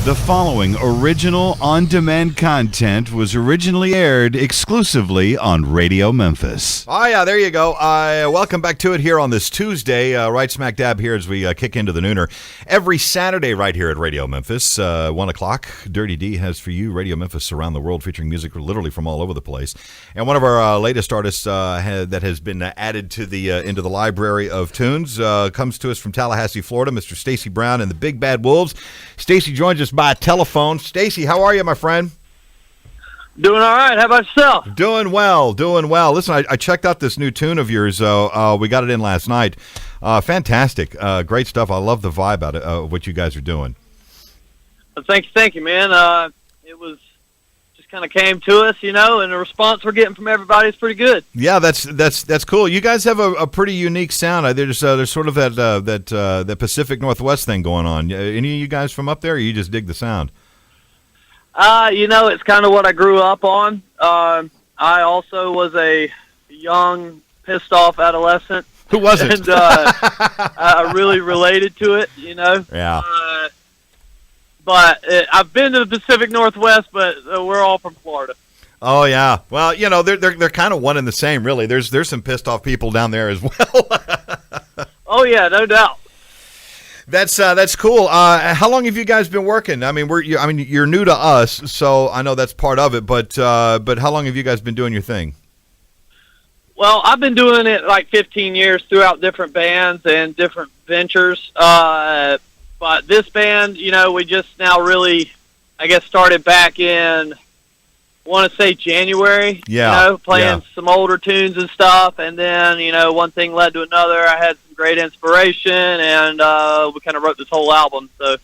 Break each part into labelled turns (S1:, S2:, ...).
S1: The following original on-demand content was originally aired exclusively on Radio Memphis.
S2: Oh, yeah, there you go. Welcome back to it here on this Tuesday, right smack dab here as we kick into the nooner. Every Saturday right here at Radio Memphis, 1 o'clock, Dirty D has for you Radio Memphis Around the World, featuring music literally from all over the place. And one of our latest artists that has been added to the into the library of tunes comes to us from Tallahassee, Florida, Mr. Stacy Brown and the Big Bad Wolves. Stacy joins us by telephone. Stacy, how are you, my friend?
S3: Doing all right. How about yourself?
S2: Doing well. Listen, I checked out this new tune of yours. We got it in last night. Fantastic. Great stuff. I love the vibe out of what you guys are doing.
S3: Well, thank you, man. It was just kind of came to us, and the response we're getting from everybody is pretty good.
S2: Yeah, that's cool. You guys have a pretty unique sound. There's sort of that Pacific Northwest thing going on. Any of you guys from up there, or you just dig the sound?
S3: It's kind of what I grew up on. I also was a young, pissed-off adolescent.
S2: Who wasn't?
S3: And I really related to it,
S2: Yeah.
S3: But I've been to the Pacific Northwest, but we're all from Florida.
S2: Oh yeah. Well, they're kind of one and the same, really. There's some pissed off people down there as well.
S3: Oh yeah, no doubt.
S2: That's cool. How long have you guys been working? I mean, you're new to us, so I know that's part of it. But how long have you guys been doing your thing?
S3: Well, I've been doing it like 15 years throughout different bands and different ventures. But this band, we just now really, I guess, started back in, I want to say January.
S2: Yeah.
S3: Playing some older tunes and stuff. And then, one thing led to another. I had some great inspiration, and we kind of wrote this whole album. So.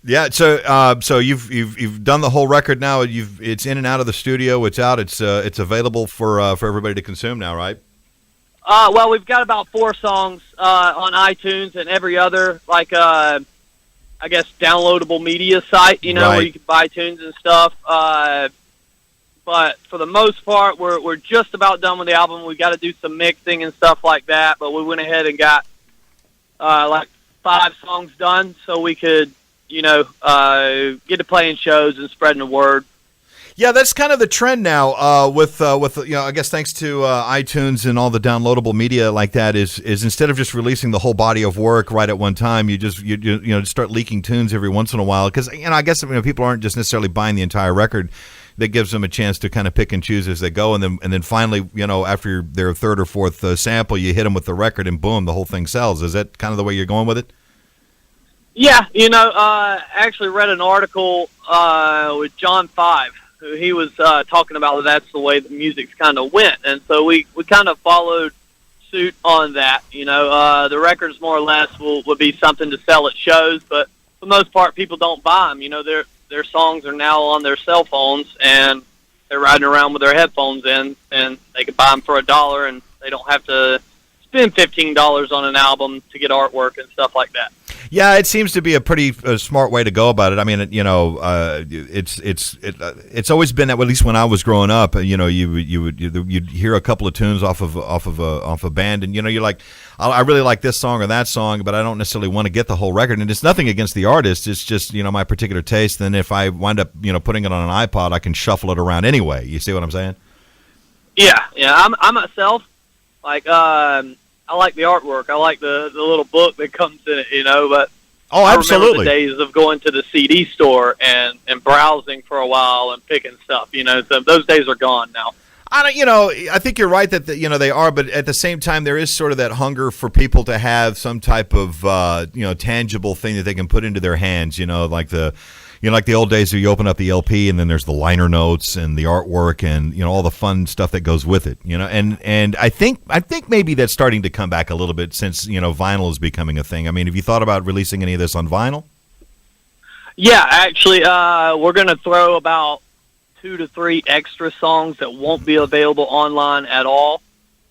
S2: Yeah. So you've done the whole record now. It's in and out of the studio. It's out. It's available for everybody to consume now, right?
S3: Well, we've got about 4 songs on iTunes and every other, I guess, downloadable media site,
S2: Right.
S3: where you can buy tunes and stuff. But for the most part, we're just about done with the album. We got to do some mixing and stuff like that, but we went ahead and got 5 songs done so we could, get to playing shows and spreading the word.
S2: Yeah, that's kind of the trend now. With I guess thanks to iTunes and all the downloadable media like that, is instead of just releasing the whole body of work right at one time, you start leaking tunes every once in a while, because I guess people aren't just necessarily buying the entire record. That gives them a chance to kind of pick and choose as they go, and then finally, after their third or fourth sample, you hit them with the record, and boom, the whole thing sells. Is that kind of the way you're going with it?
S3: Yeah, I actually read an article with John 5. He was talking about that's the way the music's kind of went, and so we kind of followed suit on that. The records more or less would be something to sell at shows, but for the most part, people don't buy them. Their songs are now on their cell phones, and they're riding around with their headphones in, and they can buy them for $1, and they don't have to spend $15 on an album to get artwork and stuff like that.
S2: Yeah, it seems to be a pretty smart way to go about it. I mean, it's always been that way, at least when I was growing up. You'd hear a couple of tunes off a band, and you're like, I really like this song or that song, but I don't necessarily want to get the whole record. And it's nothing against the artist; it's just my particular taste. Then if I wind up putting it on an iPod, I can shuffle it around anyway. You see what I'm saying?
S3: Yeah. I myself I like the artwork. I like the little book that comes in it, but
S2: oh, absolutely.
S3: I remember the days of going to the CD store and browsing for a while and picking stuff, so those days are gone now.
S2: I think you're right that they are, but at the same time, there is sort of that hunger for people to have some type of tangible thing that they can put into their hands, like the old days where you open up the LP and then there's the liner notes and the artwork and all the fun stuff that goes with it. And I think maybe that's starting to come back a little bit since vinyl is becoming a thing. I mean, have you thought about releasing any of this on vinyl?
S3: Yeah, actually, we're going to throw about 2 to 3 extra songs that won't be available online at all,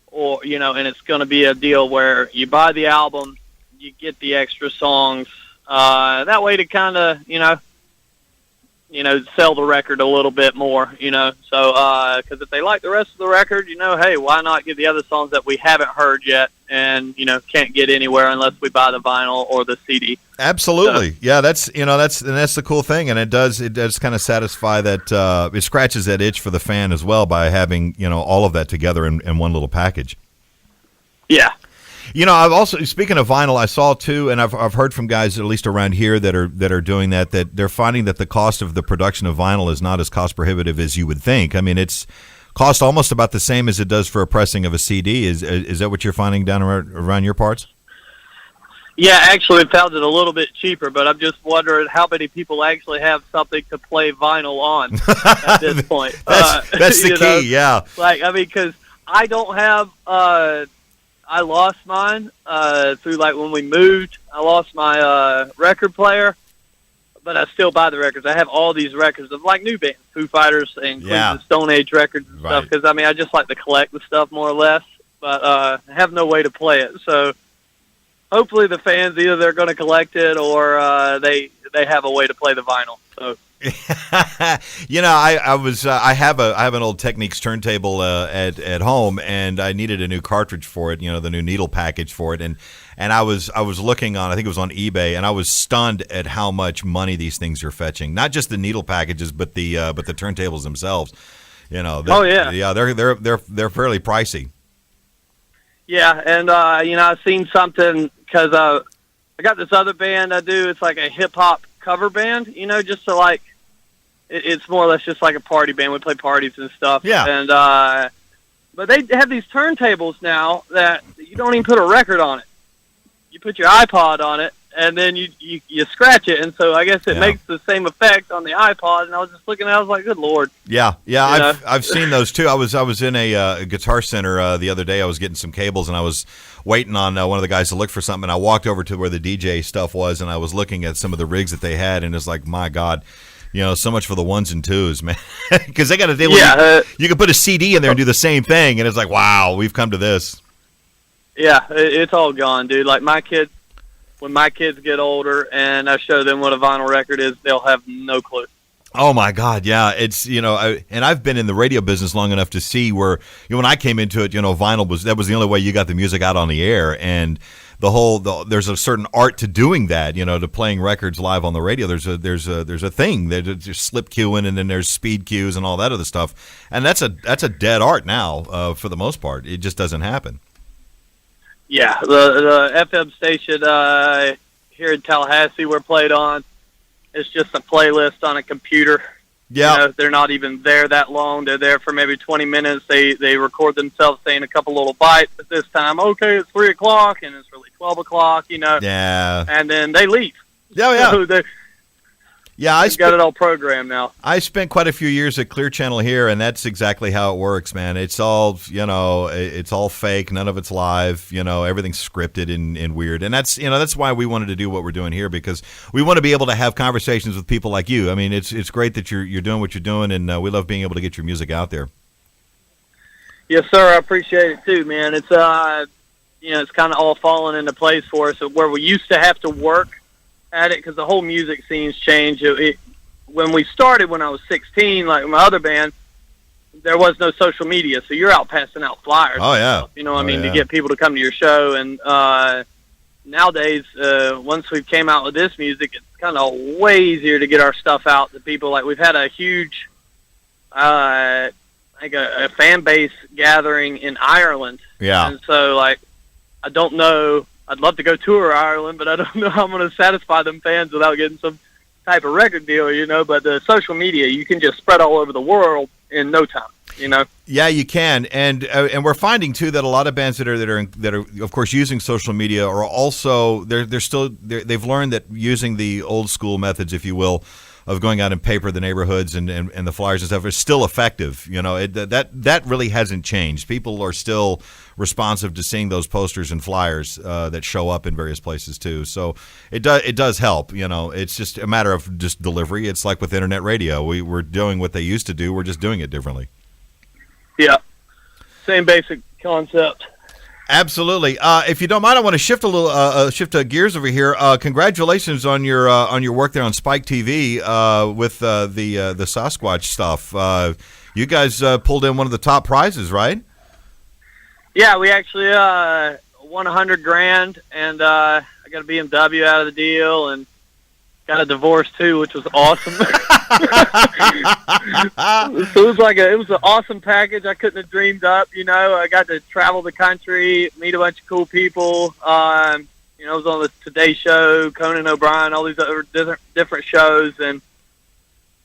S3: or and it's going to be a deal where you buy the album, you get the extra songs. That way to kind of sell the record a little bit more, So, because if they like the rest of the record, hey, why not get the other songs that we haven't heard yet and, can't get anywhere unless we buy the vinyl or the CD.
S2: Absolutely. So, yeah, that's the cool thing. And it does kind of satisfy that, it scratches that itch for the fan as well by having, all of that together in one little package.
S3: Yeah.
S2: I've also, speaking of vinyl, I saw too, and I've heard from guys at least around here that are doing that they're finding that the cost of the production of vinyl is not as cost prohibitive as you would think. I mean, it's cost almost about the same as it does for a pressing of a CD. Is that what you're finding down around your parts?
S3: Yeah, actually, we found it a little bit cheaper, but I'm just wondering how many people actually have something to play vinyl on at this point.
S2: That's the key, yeah.
S3: Because I don't have. I lost mine through when we moved. I lost my record player, but I still buy the records. I have all these records of new bands, Foo Fighters and Queens of Stone Age records and stuff. Because I just like to collect the stuff more or less, but I have no way to play it. So hopefully the fans either they're going to collect it or they have a way to play the vinyl. So.
S2: I have an old Technics turntable at home, and I needed a new cartridge for it. The new needle package for it, and I was looking on, I think it was on eBay, and I was stunned at how much money these things are fetching. Not just the needle packages, but the turntables themselves. They're fairly pricey.
S3: Yeah, and I've seen something because I got this other band I do. It's like a hip hop cover band, just to it's more or less just like a party band. We play parties and stuff.
S2: Yeah.
S3: And but they have these turntables now that you don't even put a record on it. You put your iPod on it, and then you scratch it, and so I guess it makes the same effect on the iPod. And I was just looking at it, I was like, good Lord.
S2: Yeah. I've seen those too. I was in a Guitar Center the other day. I was getting some cables, and I was waiting on one of the guys to look for something. And I walked over to where the DJ stuff was, and I was looking at some of the rigs that they had, and it's like, my God. So much for the ones and twos, man. Because they got a deal. You can put a CD in there and do the same thing, and it's like, wow, we've come to this.
S3: Yeah, it's all gone, dude. Like when my kids get older and I show them what a vinyl record is, they'll have no clue.
S2: Oh my God, yeah. It's and I've been in the radio business long enough to see where when I came into it, vinyl was the only way you got the music out on the air, and there's a certain art to doing that, to playing records live on the radio. There's a thing there's slip queuing, and then there's speed cues and all that other stuff, and that's a dead art now for the most part. It just doesn't happen.
S3: Yeah, the FM station here in Tallahassee we're played on. It's just a playlist on a computer.
S2: Yeah,
S3: they're not even there that long. They're there for maybe 20 minutes. They record themselves saying a couple little bites at this time. Okay, it's 3 o'clock, and it's really 12 o'clock.
S2: Yeah,
S3: and then they leave.
S2: Yeah.
S3: So I've got it all programmed now.
S2: I spent quite a few years at Clear Channel here, and that's exactly how it works, man. It's all it's all fake. None of it's live. Everything's scripted and weird. And that's why we wanted to do what we're doing here, because we want to be able to have conversations with people like you. I mean, it's great that you're doing what you're doing, and we love being able to get your music out there.
S3: Yes, sir. I appreciate it too, man. It's it's kind of all falling into place for us where we used to have to work at it because the whole music scene's changed. When we started, when I was 16, like my other band, there was no social media, so you're out passing out flyers.
S2: Oh yeah,
S3: stuff, to get people to come to your show. And nowadays, once we came out with this music, it's kind of way easier to get our stuff out to people. Like we've had a huge, a fan base gathering in Ireland.
S2: Yeah,
S3: and so I don't know. I'd love to go tour Ireland, but I don't know how I'm going to satisfy them fans without getting some type of record deal, But the social media, you can just spread all over the world in no time,
S2: Yeah, you can, and we're finding too that a lot of bands that are of course using social media are also they've learned that using the old school methods, if you will, of going out and paper the neighborhoods and the flyers and stuff is still effective. That really hasn't changed. People are still responsive to seeing those posters and flyers that show up in various places too. So it does help. It's just a matter of just delivery. It's like with internet radio. We're doing what they used to do. We're just doing it differently.
S3: Yeah, same basic concept.
S2: Absolutely. If you don't mind, I want to shift a little, shift gears over here. Congratulations on your work there on Spike TV with the Sasquatch stuff. You guys pulled in one of the top prizes, right?
S3: Yeah, we actually won $100,000, and I got a BMW out of the deal, and got a divorce too, which was awesome. So it was an awesome package I couldn't have dreamed up. I got to travel the country, meet a bunch of cool people. I was on the Today Show, Conan O'Brien, all these other different shows, and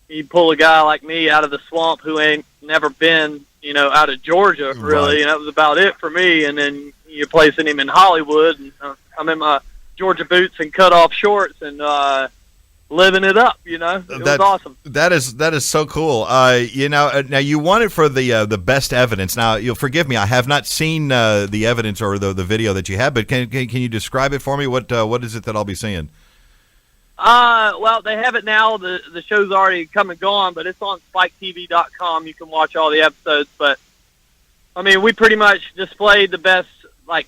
S3: you pull a guy like me out of the swamp who ain't never been, out of Georgia, really, and that was about it for me. And then you're placing him in Hollywood, and I'm in my Georgia boots and cut-off shorts, and living it up, It was awesome.
S2: That is so cool. Now you won it for the best evidence. Now you'll forgive me, I have not seen the evidence or the video that you have, but can you describe it for me? What is it that I'll be seeing?
S3: Well, they have it now. The show's already come and gone, but it's on SpikeTV.com. You can watch all the episodes. But I mean, we pretty much displayed the best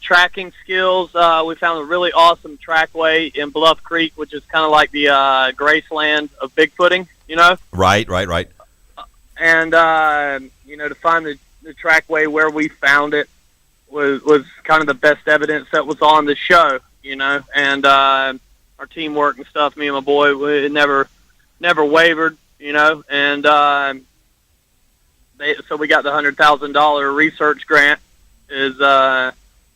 S3: tracking skills. We found a really awesome trackway in Bluff Creek, which is kind of like the Graceland of Bigfooting,
S2: Right.
S3: And to find the trackway where we found it was kind of the best evidence that was on the show, and our teamwork and stuff. Me and my boy, we never wavered, and so we got the $100,000 research grant, is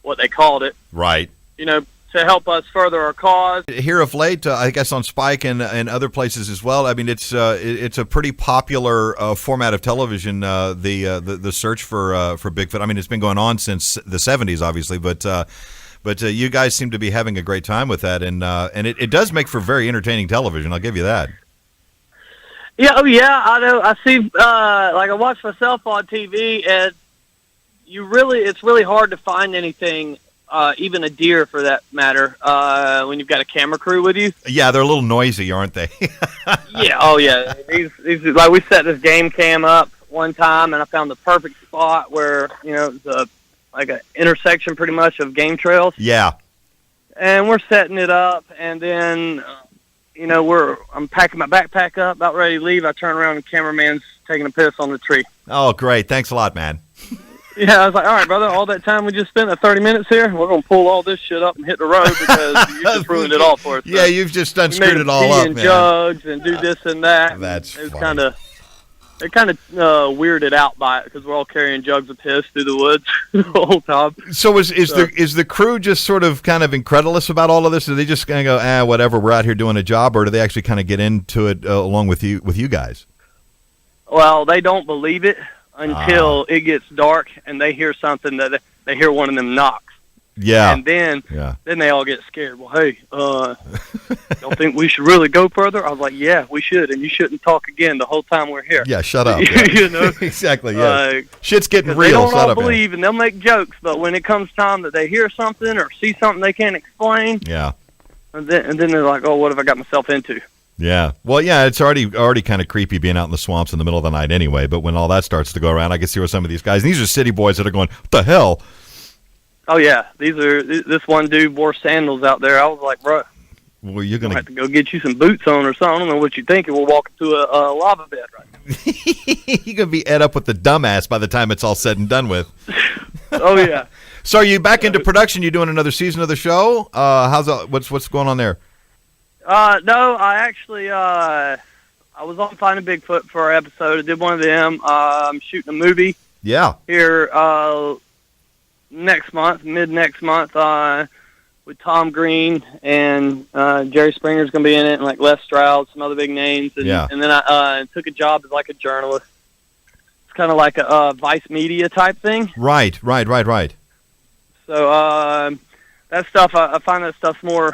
S3: what they called it.
S2: Right.
S3: To help us further our cause.
S2: Here of late, I guess on Spike and other places as well. I mean, it's a pretty popular format of television. The search for Bigfoot. I mean, it's been going on since the '70s, obviously, but you guys seem to be having a great time with that, and it does make for very entertaining television. I'll give you that.
S3: Yeah. Oh yeah. I know. I see. I watch myself on TV, and it's really hard to find anything, even a deer for that matter, when you've got a camera crew with you.
S2: Yeah, they're a little noisy, aren't they?
S3: Yeah. Oh yeah. These we set this game cam up one time, and I found the perfect spot where it's an intersection pretty much of game trails.
S2: Yeah.
S3: And we're setting it up, and then I'm packing my backpack up, about ready to leave. I turn around, and the cameraman's taking a piss on the tree.
S2: Oh, great! Thanks a lot, man.
S3: Yeah, I was like, all right, brother, all that time we just spent, 30 minutes here, we're going to pull all this shit up and hit the road because you just ruined it all for us.
S2: Yeah, you've just unscrewed it all up, man.
S3: Jugs and do this and that.
S2: That's
S3: They're
S2: funny.
S3: kind of weirded out by it because we're all carrying jugs of piss through the woods the whole time.
S2: So is the crew just sort of kind of incredulous about all of this? Are they just going to go, whatever, we're out here doing a job, or do they actually kind of get into it along with you guys?
S3: Well, they don't believe it until it gets dark and they hear something, that they hear one of them knocks.
S2: Yeah.
S3: And then they all get scared. Well, hey, don't think we should really go further? I was like, yeah, we should, and you shouldn't talk again the whole time we're here.
S2: Yeah, shut up. Yeah. Exactly, yeah. Shit's getting real.
S3: They don't
S2: shut
S3: all
S2: up,
S3: believe, and they'll make jokes, but when it comes time that they hear something or see something they can't explain, and then they're like, oh, what have I got myself into?
S2: Yeah. Well, yeah, it's already kind of creepy being out in the swamps in the middle of the night anyway, but when all that starts to go around, I can see where some of these guys, these are city boys that are going, what the hell?
S3: Oh, yeah. This one dude wore sandals out there. I was like, bro,
S2: well, you're going to
S3: have to go get you some boots on or something. I don't know what you're thinking. We're walking to a lava bed right now.
S2: You're going to be ed up with the dumbass by the time it's all said and done with.
S3: Oh, yeah.
S2: So are you back into production? You doing another season of the show? What's going on there?
S3: No, I actually, I was on Finding Bigfoot for our episode. I did one of them. I'm shooting a movie.
S2: Yeah.
S3: Here, mid-next month, with Tom Green and Jerry Springer's going to be in it, and Les Stroud, some other big names. And, and then I took a job as a journalist. It's kind of like a Vice Media type thing.
S2: Right.
S3: So that stuff, I find that stuff's more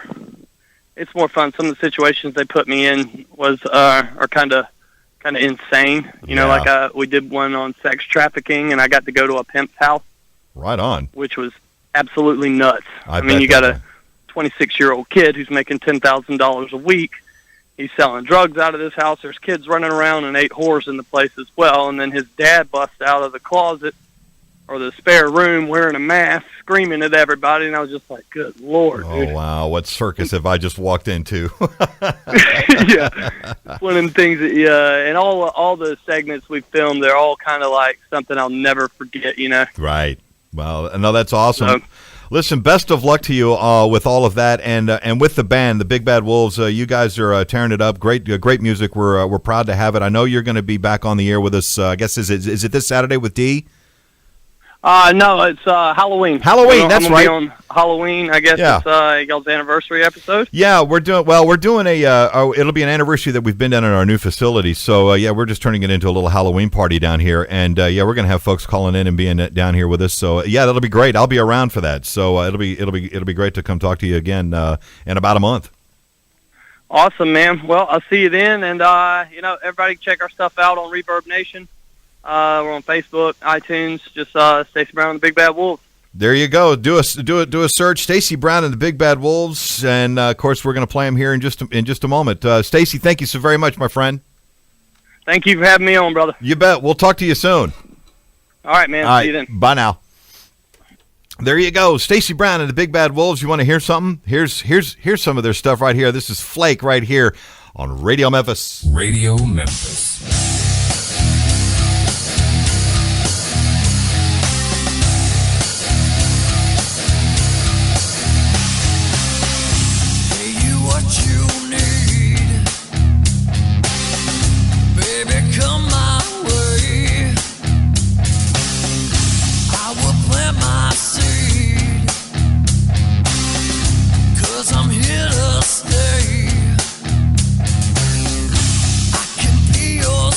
S3: fun. Some of the situations they put me in are kind of insane. We did one on sex trafficking, and I got to go to a pimp's house.
S2: Right on.
S3: Which was absolutely nuts.
S2: I mean,
S3: you got a 26-year-old kid who's making $10,000 a week. He's selling drugs out of this house. There's kids running around and 8 whores in the place as well. And then his dad busts out of the closet
S4: or the spare room wearing a mask, screaming at everybody, and I was just like, good Lord, dude.
S2: Oh, wow. What circus have I just walked into?
S4: Yeah. One of them things that, and all the segments we filmed, they're all kind of like something I'll never forget, you know?
S2: Right. Well, no, that's awesome.
S4: So,
S2: Listen, best of luck to you with all of that, and with the band, the Big Bad Wolves. You guys are tearing it up. Great music. We're proud to have it. I know you're going to be back on the air with us. I guess is it this Saturday with Dee?
S4: no, it's Halloween.
S2: Halloween, that's
S4: I'm
S2: right.
S4: Be on Halloween, I guess
S2: Yeah.
S4: it's y'all's anniversary episode.
S2: Yeah, we're doing it'll be an anniversary that we've been down in our new facility. So yeah, we're just turning it into a little Halloween party down here, and yeah, we're gonna have folks calling in and being down here with us. So yeah, that'll be great. I'll be around for that. So it'll be great to come talk to you again in about a month.
S4: Awesome, man. Well, I'll see you then, and everybody check our stuff out on Reverb Nation. We're on Facebook, iTunes, just Stacy Brown and the Big Bad Wolves.
S2: There you go. Do a search, Stacy Brown and the Big Bad Wolves, and of course we're going to play them here in just a moment. Stacy, thank you so very much, my friend.
S4: Thank you for having me on, brother.
S2: You bet. We'll talk to you soon.
S4: All right, man.
S2: All right.
S4: See you then.
S2: Bye now. There you go, Stacy Brown and the Big Bad Wolves. You want to hear something? Here's some of their stuff right here. This is Flake right here on Radio Memphis.
S5: Radio Memphis.
S6: I'm here to stay. I can be your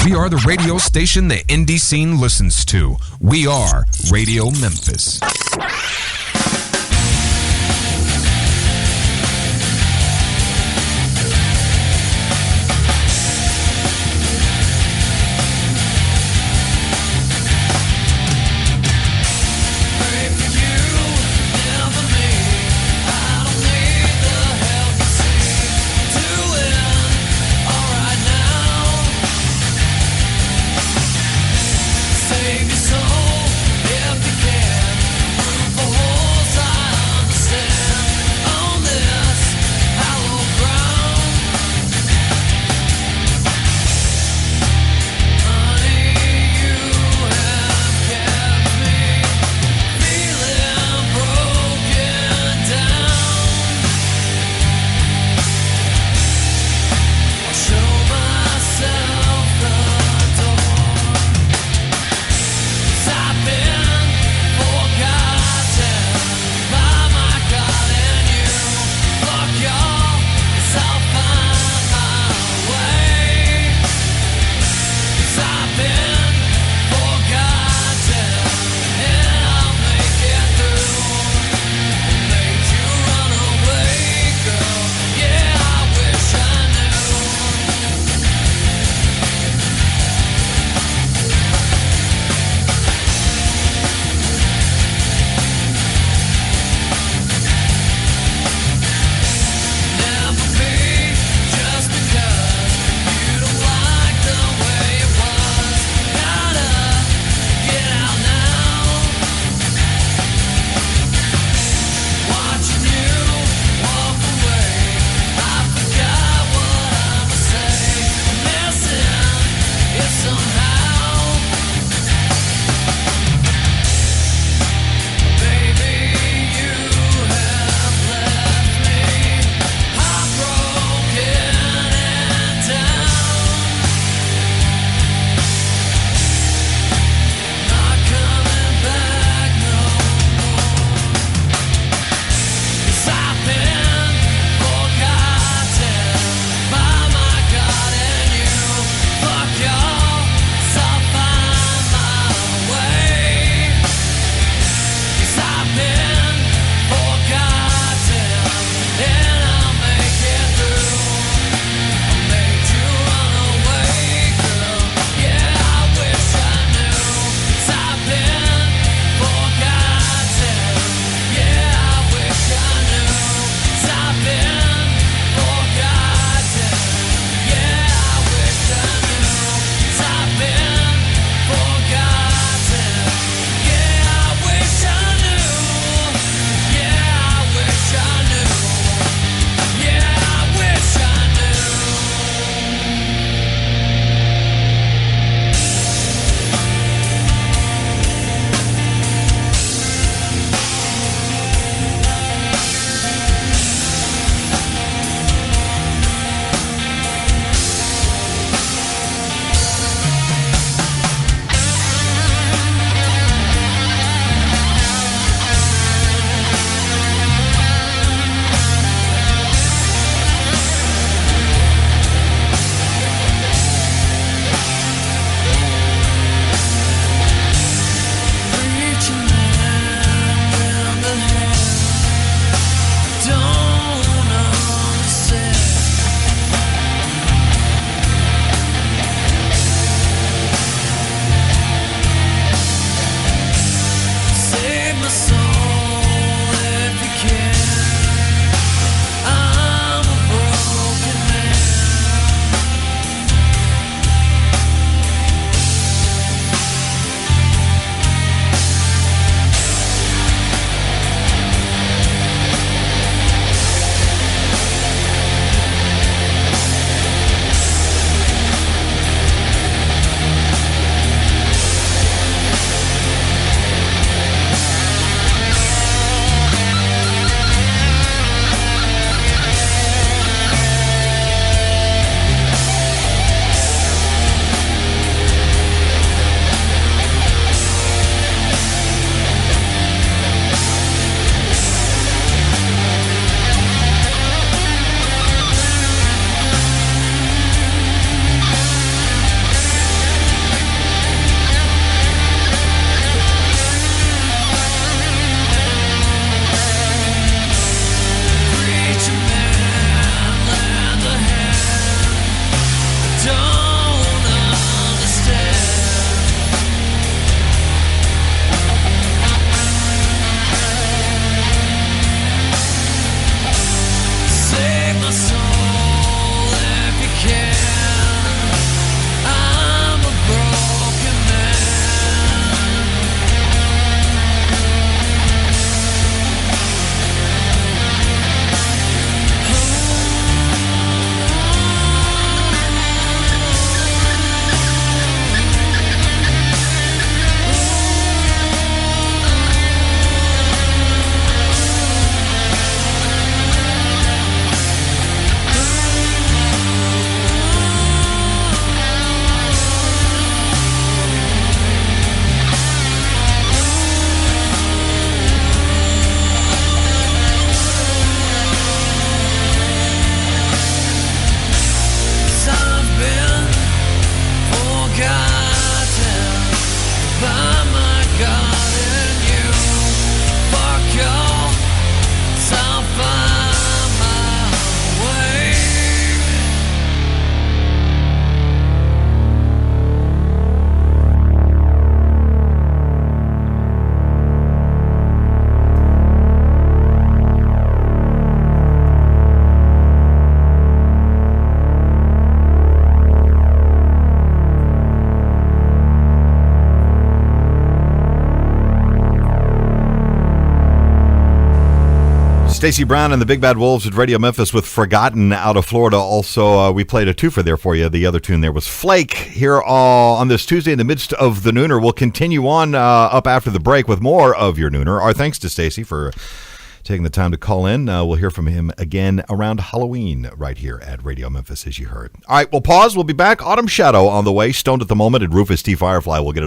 S5: We are the radio station the indie scene listens to. We are Radio Memphis.
S6: Save your soul if you can. For
S2: Stacy Brown and the Big Bad Wolves at Radio Memphis with Forgotten out of Florida. Also, we played a twofer there for you. The other tune there was Flake. Here on this Tuesday in the midst of the Nooner. We'll continue on up after the break with more of your Nooner. Our thanks to Stacy for taking the time to call in. We'll hear from him again around Halloween right here at Radio Memphis, as you heard. All right, we'll pause. We'll be back. Autumn Shadow on the way. Stoned at the moment, and Rufus T. Firefly will get it.